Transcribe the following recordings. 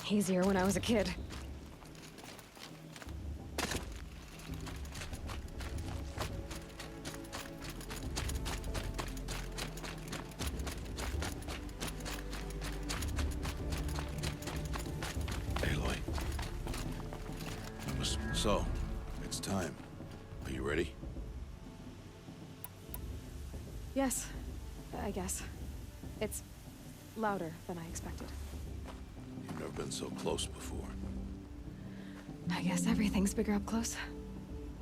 Easier when I was a kid. Aloy. So, it's time. Are you ready? Yes, I guess. It's louder than I expected. You've never been so close before. I guess everything's bigger up close.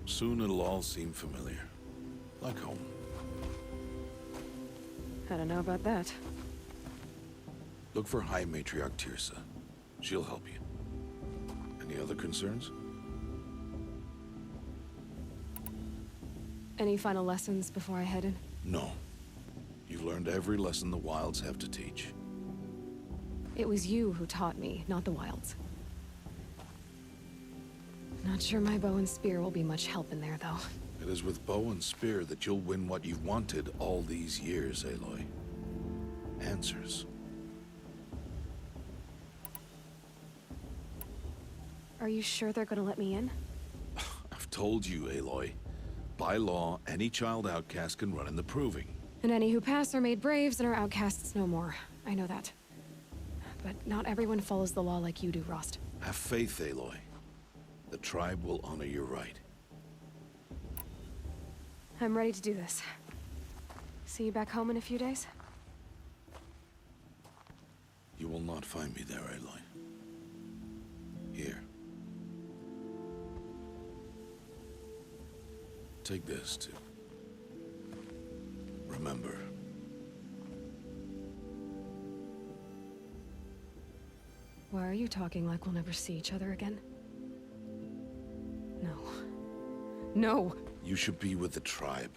Soon it'll all seem familiar. Like home. I don't know about that. Look for High Matriarch Tirsa. She'll help you. Any other concerns? Any final lessons before I head in? No. You've learned every lesson the Wilds have to teach. It was you who taught me, not the Wilds. Not sure my bow and spear will be much help in there, though. It is with bow and spear that you'll win what you've wanted all these years, Aloy. Answers. Are you sure they're gonna let me in? I've told you, Aloy. By law, any child outcast can run in the Proving. And any who pass are made braves and are outcasts no more. I know that. But not everyone follows the law like you do, Rost. Have faith, Aloy. The tribe will honor your right. I'm ready to do this. See you back home in a few days? You will not find me there, Aloy. Here. Take this, too. Remember. Why are you talking like we'll never see each other again? No. No! You should be with the tribe.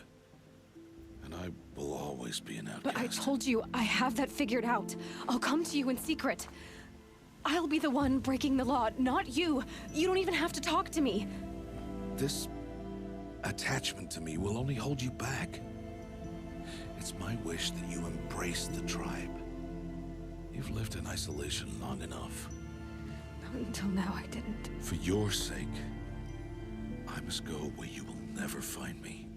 And I will always be an outcast. But I told you, I have that figured out. I'll come to you in secret. I'll be the one breaking the law, not you. You don't even have to talk to me. This attachment to me will only hold you back. It's my wish that you embrace the tribe. You've lived in isolation long enough. Until now, I didn't. For your sake, I must go where you will never find me.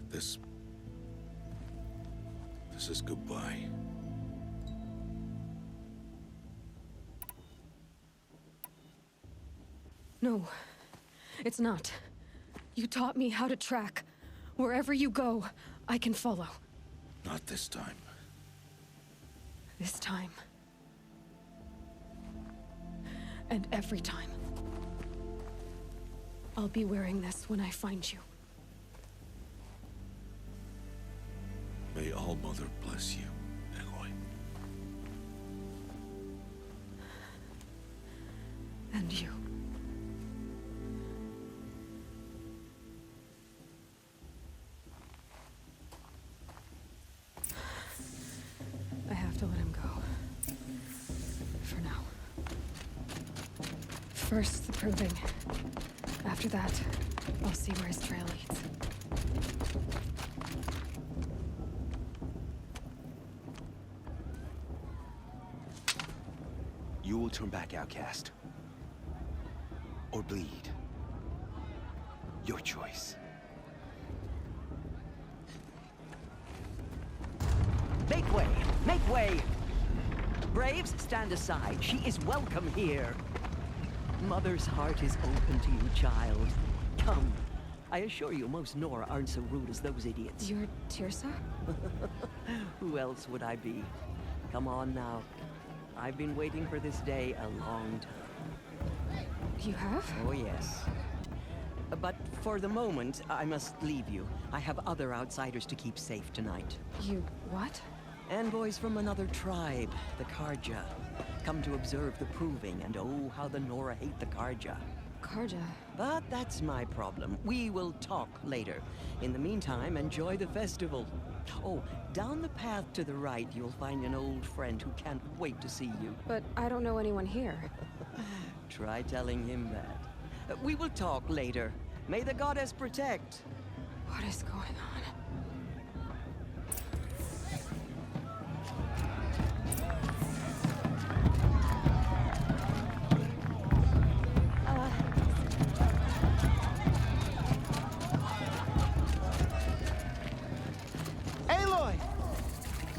This is goodbye. No, it's not. You taught me how to track. Wherever you go, I can follow. Not this time. This time. And every time. I'll be wearing this when I find you. May All Mother bless you, Aloy. And you. I have to let him go. For now. First, the Proving. After that, I'll see where his trail leads. You will turn back, outcast. Or bleed. Your choice. Make way! Make way! Braves, stand aside. She is welcome here. Mother's heart is open to you, child. Come. I assure you, most Nora aren't so rude as those idiots. You're Tirsa? Who else would I be? Come on now. I've been waiting for this day a long time. You have? Oh, yes. But for the moment, I must leave you. I have other outsiders to keep safe tonight. You what? Envoys from another tribe, the Karja. Come to observe the Proving, and oh, how the Nora hate the Karja. Karja. But that's my problem. We will talk later. In the meantime, enjoy the festival. Oh, down the path to the right, you'll find an old friend who can't wait to see you. But I don't know anyone here. Try telling him that. We will talk later. May the goddess protect. What is going on?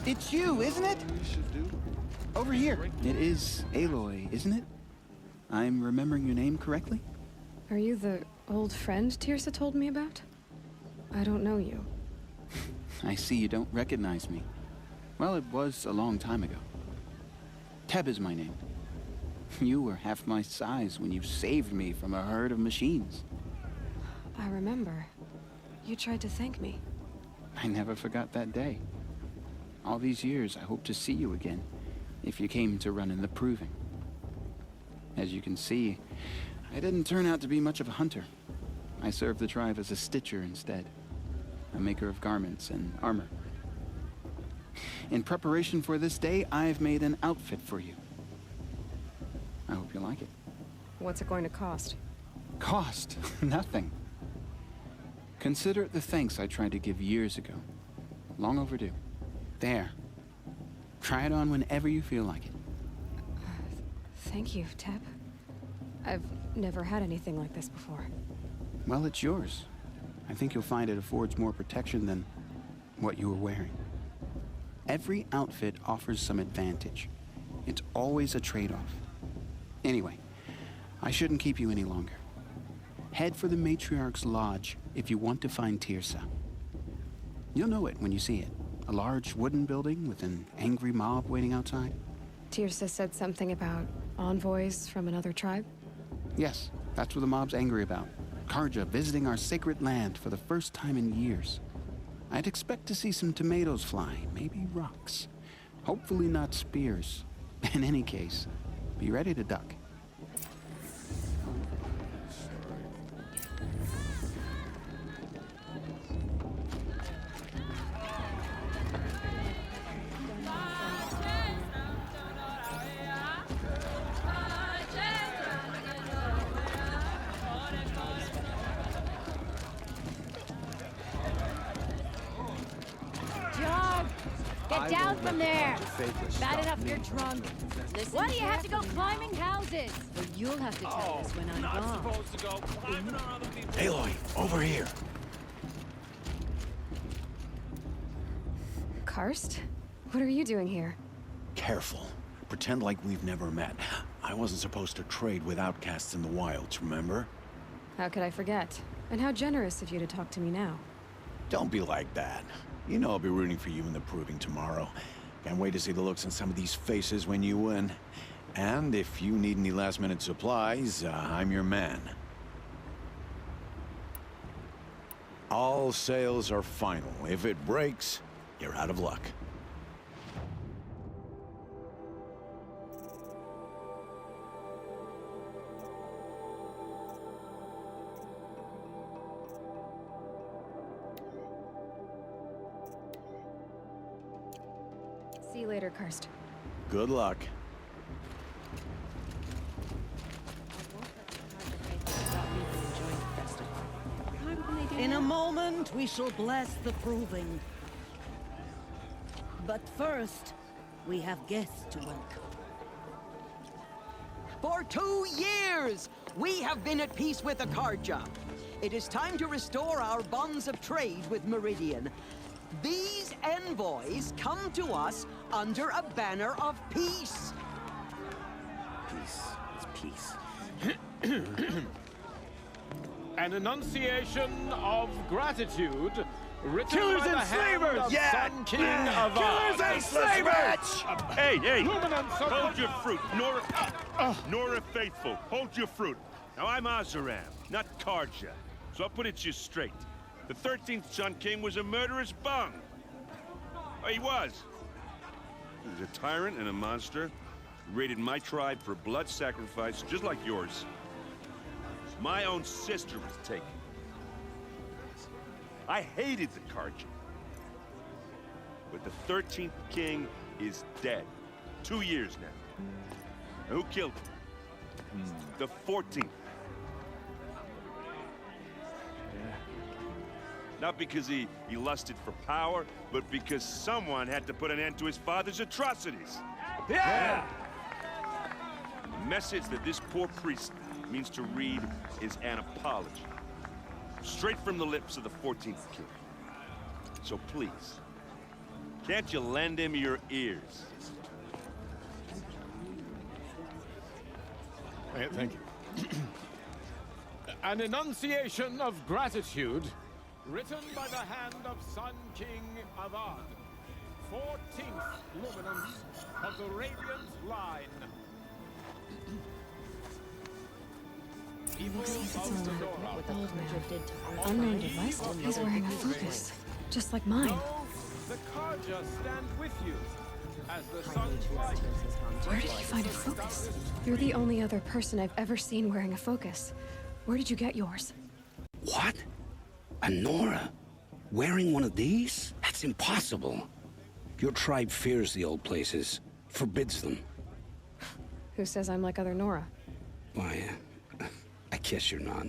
It's you, isn't it? Over here. It is Aloy, isn't it? I'm remembering your name correctly? Are you the old friend Tirsa told me about? I don't know you. I see you don't recognize me. Well, it was a long time ago. Teb is my name. You were half my size when you saved me from a herd of machines. I remember. You tried to thank me. I never forgot that day. All these years, I hope to see you again, if you came to run in the Proving. As you can see, I didn't turn out to be much of a hunter. I served the tribe as a stitcher instead, a maker of garments and armor. In preparation for this day, I've made an outfit for you. I hope you like it. What's it going to cost? Cost? Nothing. Consider it the thanks I tried to give years ago. Long overdue. There. Try it on whenever you feel like it. Thank you, Teb. I've never had anything like this before. Well, it's yours. I think you'll find it affords more protection than what you were wearing. Every outfit offers some advantage. It's always a trade-off. Anyway, I shouldn't keep you any longer. Head for the Matriarch's Lodge if you want to find Tirsa. You'll know it when you see it. A large wooden building with an angry mob waiting outside. Tirsa said something about envoys from another tribe? Yes, that's what the mob's angry about. Karja visiting our sacred land for the first time in years. I'd expect to see some tomatoes fly, maybe rocks. Hopefully not spears. In any case, be ready to duck. Get down from there! Bad enough you're drunk. Listen, why do you have to go climbing houses? Well, you'll have to tell us when I'm gone. Supposed to go climbing on other people's... Aloy, over here. Karst? What are you doing here? Careful. Pretend like we've never met. I wasn't supposed to trade with outcasts in the wilds, remember? How could I forget? And how generous of you to talk to me now. Don't be like that. You know I'll be rooting for you in the Proving tomorrow. Can't wait to see the looks on some of these faces when you win. And if you need any last-minute supplies, I'm your man. All sales are final. If it breaks, you're out of luck. See you later, Karst. Good luck. In a moment, we shall bless the Proving. But first, we have guests to welcome. For 2 years, we have been at peace with the Karja. It is time to restore our bonds of trade with Meridian. These envoys come to us under a banner of peace. Peace. It's peace. An enunciation of gratitude written Killers by the and hand slavers! of Yeah! Sun King of Killers and slavers! Hey, hey! Luminance of Hold your fruit, Nora. Nora Faithful, hold your fruit. Now I'm Azaram, not Karja, so I'll put it just straight. The 13th Sun King was a murderous bung. Oh, he was. He was a tyrant and a monster. He raided my tribe for blood sacrifice, just like yours. My own sister was taken. I hated the Karja. But the 13th King is dead. 2 years now. Now, who killed him? The 14th. Not because he lusted for power, but because someone had to put an end to his father's atrocities. Yeah! The message that this poor priest means to read is an apology. Straight from the lips of the 14th King. So please, Can't you lend him your ears? Thank you. An enunciation of gratitude, written by the hand of Sun King Avad, 14th luminance of the Radiant Line. Looks like it's on an old man. Unknown device. He's wearing a focus, just like mine. The Karja stand with you as the sun's light. Where did he find a focus? You're the only other person I've ever seen wearing a focus. Where did you get yours? What? A Nora? Wearing one of these? That's impossible. Your tribe fears the old places, forbids them. Who says I'm like other Nora? Why, I guess you're not.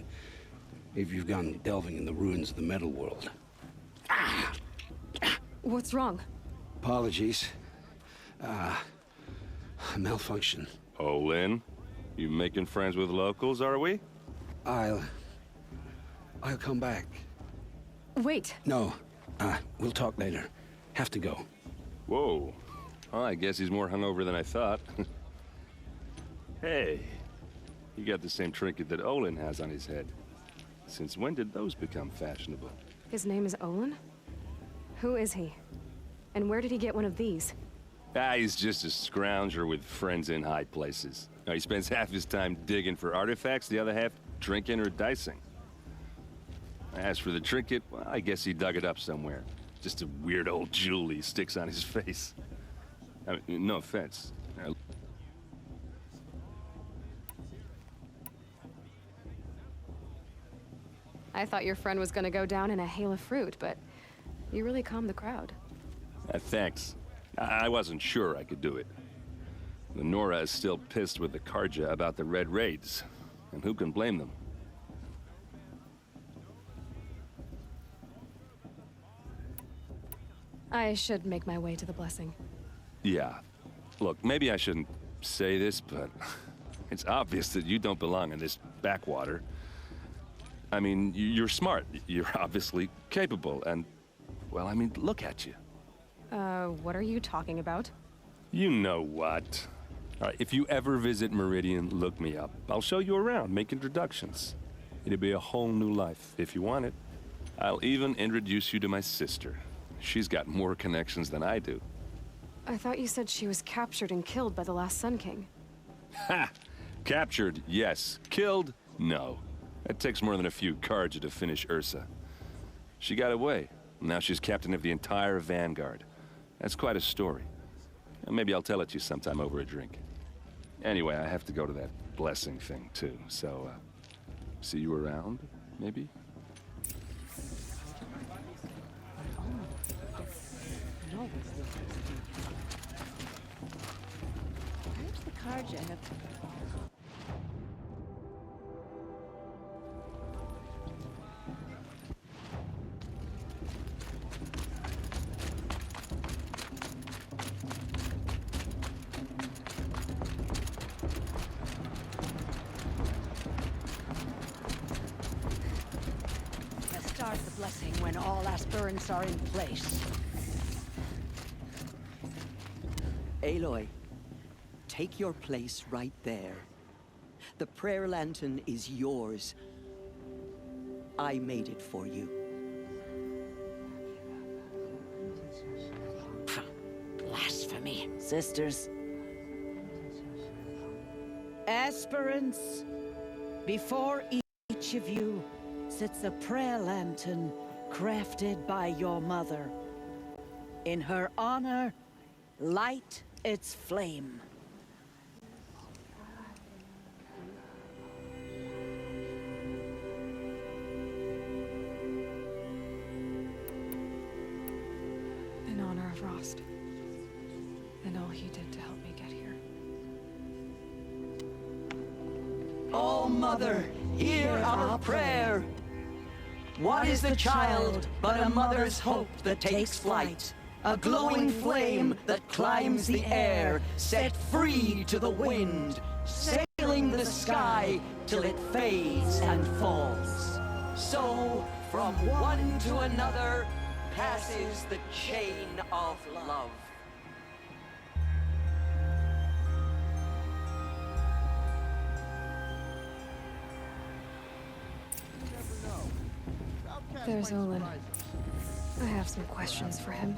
If you've gone delving in the ruins of the metal world. What's wrong? Apologies. A malfunction. Olin, you making friends with locals, are we? I'll come back. Wait. No, we'll talk later. Have to go. Whoa. Well, I guess he's more hungover than I thought. Hey, you got the same trinket that Olin has on his head. Since when did those become fashionable? His name is Olin? Who is he? And where did he get one of these? He's just a scrounger with friends in high places. He spends half his time digging for artifacts, the other half drinking or dicing. As for the trinket, well, I guess he dug it up somewhere. Just a weird old jewel he sticks on his face. I mean, no offense. I thought your friend was gonna go down in a hail of fruit, but you really calmed the crowd. Thanks. I wasn't sure I could do it. The Nora is still pissed with the Karja about the Red Raids, and who can blame them? I should make my way to the blessing. Yeah. Look, maybe I shouldn't say this, but it's obvious that you don't belong in this backwater. I mean, you're smart. You're obviously capable, and, well, I mean, look at you. What are you talking about? You know what. All right, if you ever visit Meridian, look me up. I'll show you around, make introductions. It'll be a whole new life, if you want it. I'll even introduce you to my sister. She's got more connections than I do. I thought you said she was captured and killed by the last Sun King. Ha! Captured, yes. Killed, no. It takes more than a few Karja to finish Ursa. She got away. Now she's captain of the entire Vanguard. That's quite a story. Maybe I'll tell it to you sometime over a drink. Anyway, I have to go to that blessing thing, too. So, see you around, maybe? Where's the Karja have... Start the blessing when all aspirants are in place. Aloy, take your place right there. The prayer lantern is yours. I made it for you. Blasphemy. Sisters. Aspirants, before each of you sits a prayer lantern crafted by your mother. In her honor, light its flame. In honor of Rost. And all he did to help me get here. Oh, Mother, hear our prayer. What is the child but a mother's hope that takes flight? A glowing flame that climbs the air, set free to the wind, sailing the sky till it fades and falls. So, from one to another, passes the chain of love. There's Olin. I have some questions for him.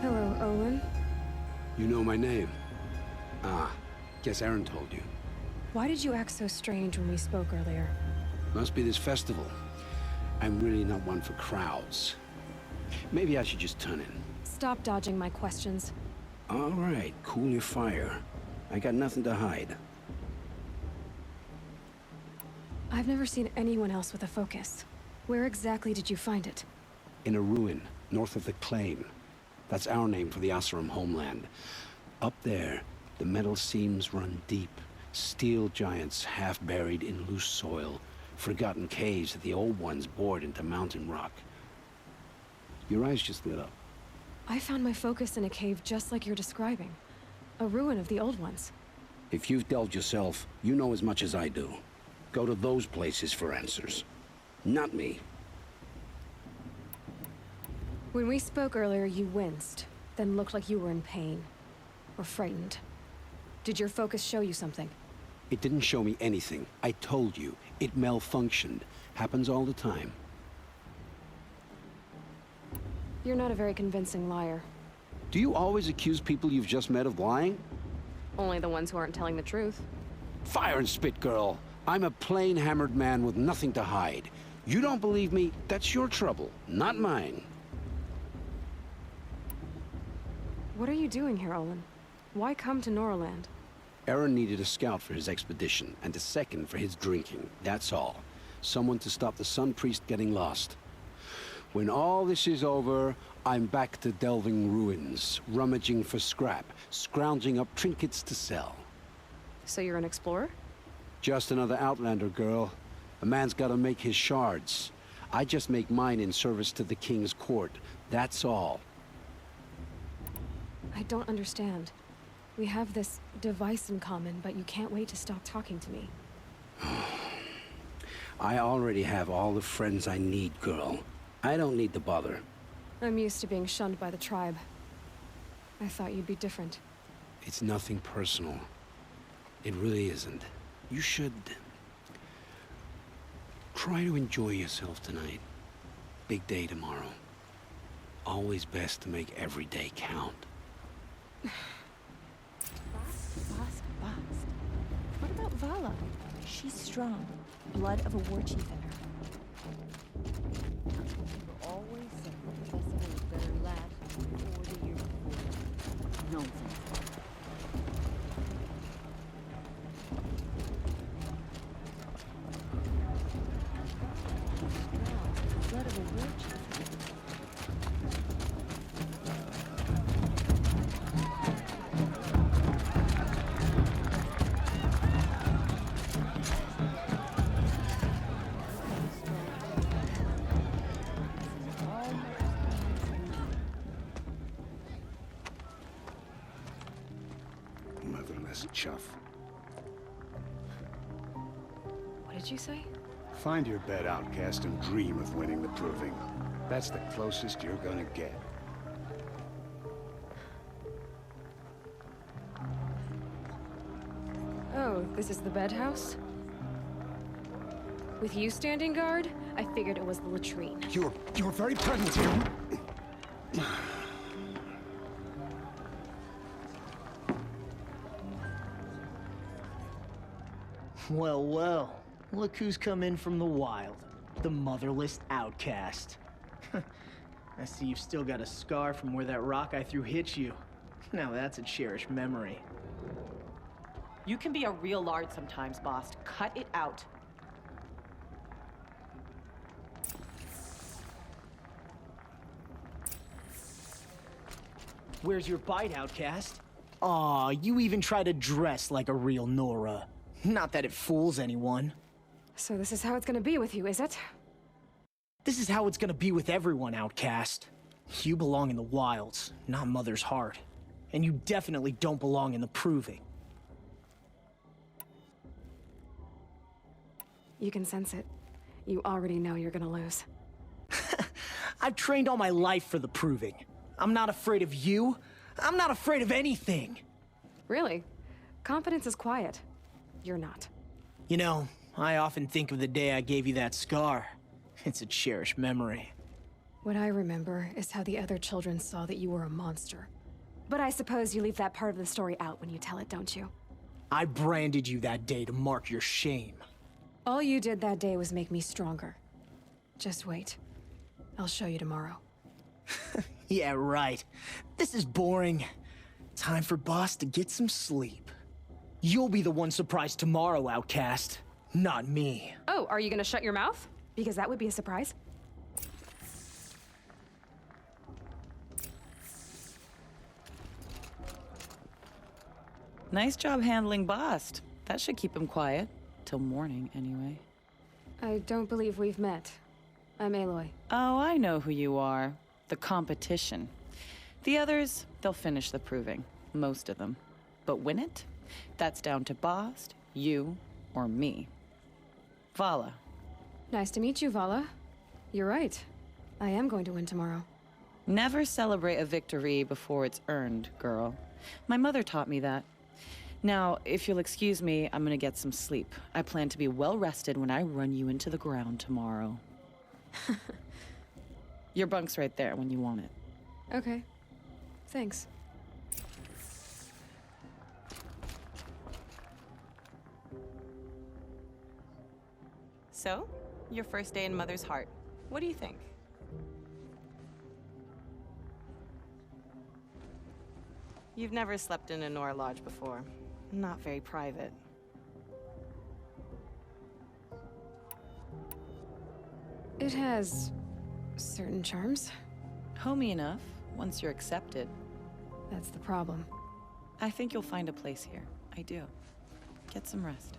Hello, Olin. You know my name? Ah, guess Aaron told you. Why did you act so strange when we spoke earlier? Must be this festival. I'm really not one for crowds. Maybe I should just turn in. Stop dodging my questions. All right, cool your fire. I got nothing to hide. I've never seen anyone else with a focus. Where exactly did you find it? In a ruin, north of the Claim. That's our name for the Oseram homeland. Up there, the metal seams run deep. Steel giants half buried in loose soil. Forgotten caves that the old ones bored into mountain rock. Your eyes just lit up. I found my focus in a cave just like you're describing. A ruin of the old ones. If you've delved yourself, you know as much as I do. Go to those places for answers. Not me. When we spoke earlier, you winced, then looked like you were in pain. Or frightened. Did your focus show you something? It didn't show me anything. I told you. It malfunctioned. Happens all the time. You're not a very convincing liar. Do you always accuse people you've just met of lying? Only the ones who aren't telling the truth. Fire and spit, girl. I'm a plain hammered man with nothing to hide. You don't believe me, that's your trouble, not mine. What are you doing here, Olin? Why come to Noraland? Aaron needed a scout for his expedition, and a second for his drinking, that's all. Someone to stop the Sun Priest getting lost. When all this is over, I'm back to delving ruins, rummaging for scrap, scrounging up trinkets to sell. So you're an explorer? Just another Outlander, girl. A man's gotta make his shards. I just make mine in service to the King's court, that's all. I don't understand. We have this device in common, but you can't wait to stop talking to me. I already have all the friends I need, girl. I don't need the bother. I'm used to being shunned by the tribe. I thought you'd be different. It's nothing personal. It really isn't. You should... try to enjoy yourself tonight. Big day tomorrow. Always best to make every day count. Bast. What about Vala? She's strong. Blood of a war chief in her. Always said the festival was better last or the year before. Nonsense. Blood of a war chief. Motherless chuff. What did you say? Find your bed, outcast, and dream of winning the proving. That's the closest you're gonna get. Oh, this is the bed house? With you standing guard, I figured it was the latrine. You're very present here. Well, look who's come in from the wild. The motherless outcast. I see you've still got a scar from where that rock I threw hit you. Now that's a cherished memory. You can be a real lard sometimes, boss. Cut it out. Where's your bite, outcast? Aw, you even try to dress like a real Nora. Not that it fools anyone. So this is how it's gonna be with you, is it? This is how it's gonna be with everyone, Outcast. You belong in the wilds, not Mother's heart. And you definitely don't belong in the Proving. You can sense it. You already know you're gonna lose. I've trained all my life for the Proving. I'm not afraid of you. I'm not afraid of anything. Really? Confidence is quiet. You're not. You know, I often think of the day I gave you that scar. It's a cherished memory. What I remember is how the other children saw that you were a monster. But I suppose you leave that part of the story out when you tell it, don't you? I branded you that day to mark your shame. All you did that day was make me stronger. Just wait. I'll show you tomorrow. Yeah, right. This is boring. Time for Boss to get some sleep. You'll be the one surprised tomorrow, Outcast. Not me. Oh, are you gonna shut your mouth? Because that would be a surprise. Nice job handling Bast. That should keep him quiet. Till morning, anyway. I don't believe we've met. I'm Aloy. Oh, I know who you are. The competition. The others, they'll finish the proving. Most of them. But win it? That's down to Bast, you, or me. Vala. Nice to meet you, Vala. You're right. I am going to win tomorrow. Never celebrate a victory before it's earned, girl. My mother taught me that. Now, if you'll excuse me, I'm gonna get some sleep. I plan to be well rested when I run you into the ground tomorrow. Your bunk's right there when you want it. Okay. Thanks. So, your first day in Mother's heart. What do you think? You've never slept in a Nora lodge before. Not very private. It has certain charms. Homey enough, once you're accepted. That's the problem. I think you'll find a place here. I do. Get some rest.